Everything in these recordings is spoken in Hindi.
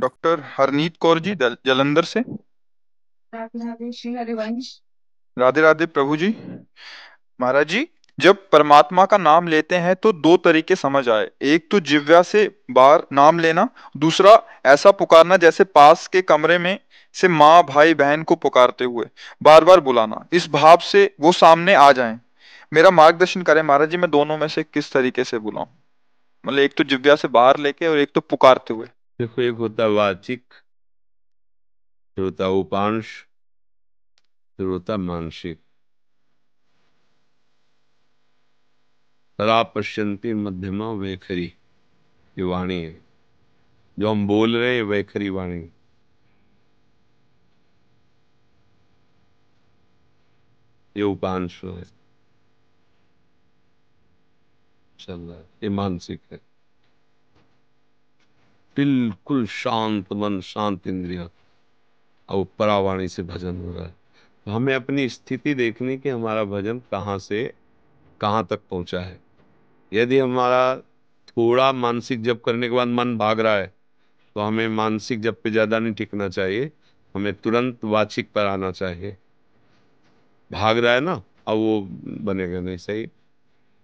डॉक्टर हरनीत कौर जी जलंधर से। राधे राधे प्रभु जी। महाराज जी, जब परमात्मा का नाम लेते हैं तो दो तरीके समझ आए। एक तो जिह्वा से बाहर नाम लेना, दूसरा ऐसा पुकारना जैसे पास के कमरे में से माँ भाई बहन को पुकारते हुए बार बार बुलाना, इस भाव से वो सामने आ जाएं। मेरा मार्गदर्शन करें महाराज जी, मैं दोनों में से किस तरीके से बुलाऊं? मतलब एक तो जिह्वा से बाहर लेके और एक तो पुकारते हुए। देखो, एक होता है वाचिक, फिर होता है उपांश, फिर होता है मानसिक। तरा पश्यन्ति मध्यमा वैखरी, ये वाणी है। जो हम बोल रहे हैं वैखरी वाणी, ये उपांश है, चल रहा है, ये मानसिक है। बिल्कुल शांत मन, शांत इंद्रिया, और परावाणी से भजन हो रहा है। तो हमें अपनी स्थिति देखनी कि हमारा भजन कहाँ से कहाँ तक पहुंचा है। यदि हमारा थोड़ा मानसिक जप करने के बाद मन भाग रहा है, तो हमें मानसिक जप पे ज्यादा नहीं टिकना चाहिए, हमें तुरंत वाचिक पर आना चाहिए। भाग रहा है ना, अब वो बनेगा नहीं सही।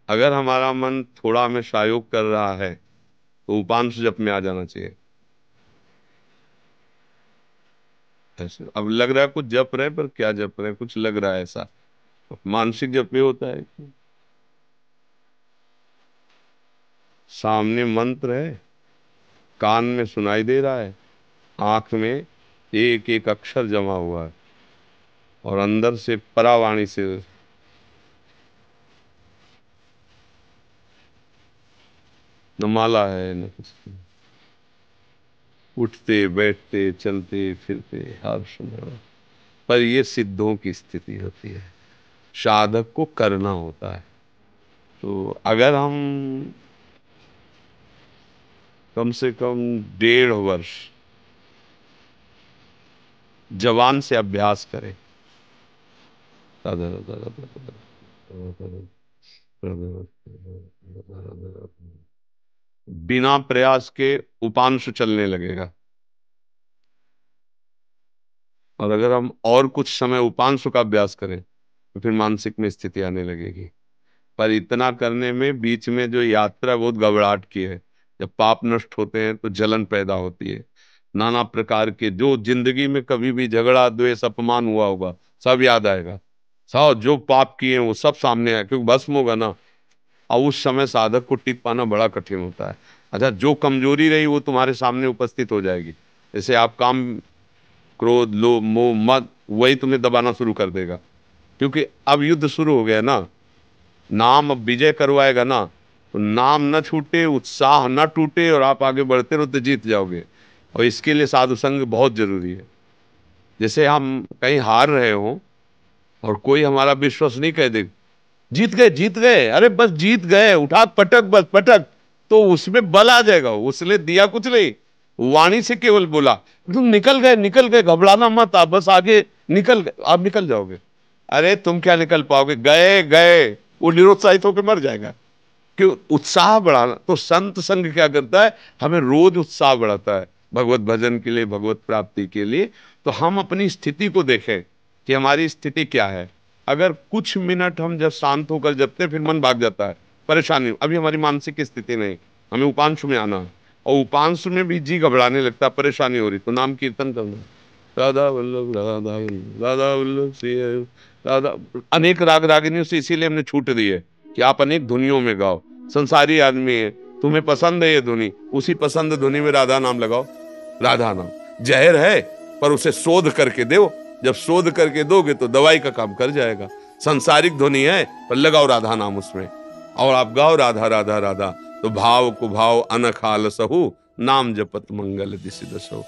अगर हमारा मन थोड़ा हमें सहयोग कर रहा है, तो उपांश जप में आ जाना चाहिए। ऐसे अब लग रहा है कुछ जप रहे, पर क्या जप रहे, कुछ लग रहा है ऐसा। मानसिक जप ये होता है कि सामने मंत्र है, कान में सुनाई दे रहा है, आंख में एक एक अक्षर जमा हुआ है, और अंदर से परावाणी से न माला है न कुछ, उठते बैठते चलते फिरते हर समय। पर ये सिद्धों की स्थिति होती है, साधक को करना होता है। तो अगर हम कम से कम 1.5 वर्ष जवान से अभ्यास करें, बिना प्रयास के उपांश चलने लगेगा। और अगर हम और कुछ समय उपांश का अभ्यास करें, तो फिर मानसिक में स्थिति आने लगेगी। पर इतना करने में बीच में जो यात्रा बहुत घबराहट की है। जब पाप नष्ट होते हैं तो जलन पैदा होती है, नाना प्रकार के जो जिंदगी में कभी भी झगड़ा द्वेष अपमान हुआ होगा, सब याद आएगा। सब जो पाप किए हैं वो सब सामने आए, क्योंकि भस्म होगा ना। और उस समय साधक को टिक पाना बड़ा कठिन होता है। अच्छा, जो कमजोरी रही वो तुम्हारे सामने उपस्थित हो जाएगी। जैसे आप काम, क्रोध लोभ मोह मद, वही तुम्हें दबाना शुरू कर देगा। क्योंकि अब युद्ध शुरू हो गया ना, नाम अब विजय करवाएगा ना। तो नाम न छूटे, उत्साह न टूटे, और आप आगे बढ़ते रहो तो जीत जाओगे। और इसके लिए साधु संग बहुत जरूरी है। जैसे हम कहीं हार रहे हो और कोई हमारा विश्वास नहीं कह दे, जीत गए जीत गए, अरे बस जीत गए, उठा पटक बस पटक, तो उसमें बल आ जाएगा। उसने दिया कुछ नहीं, वाणी से केवल बोला तुम निकल गए, घबराना मत, आप बस आगे निकल गए, आप निकल जाओगे। अरे तुम क्या निकल पाओगे, गए गए, वो निरुत्साहित होकर मर जाएगा। क्यों? उत्साह बढ़ाना। तो संत संग क्या करता है, हमें रोज उत्साह बढ़ाता है भगवत भजन के लिए, भगवत प्राप्ति के लिए। तो हम अपनी स्थिति को देखें कि हमारी स्थिति क्या है। अगर कुछ मिनट हम जब शांत होकर जपते हैं, फिर मन भाग जाता है, परेशानी। अभी हमारी मानसिक स्थिति नहीं, हमें उपांशु में आना है। और उपांशु में भी जी घबराने लगता है, परेशानी हो रही, तो नाम कीर्तन करना, राधा वल्लभ राधा वल्लभ राधा वल्लभ श्री हरि राधा। अनेक राग रागिनियों से इसीलिए हमने छूट दी है कि आप अनेक धुनियों में गाओ। संसारी आदमी है, तुम्हें पसंद है ये धुनी, उसी पसंद धुनी में राधा नाम लगाओ। राधा नाम जहर है, पर उसे शोध करके दो। जब शोध करके दोगे तो दवाई का काम कर जाएगा। संसारिक ध्वनि है, पर लगाओ राधा नाम उसमें, और आप गाओ राधा राधा राधा। तो भाव को भाव अनखाल सहु, नाम जपत मंगल दिसि दसो।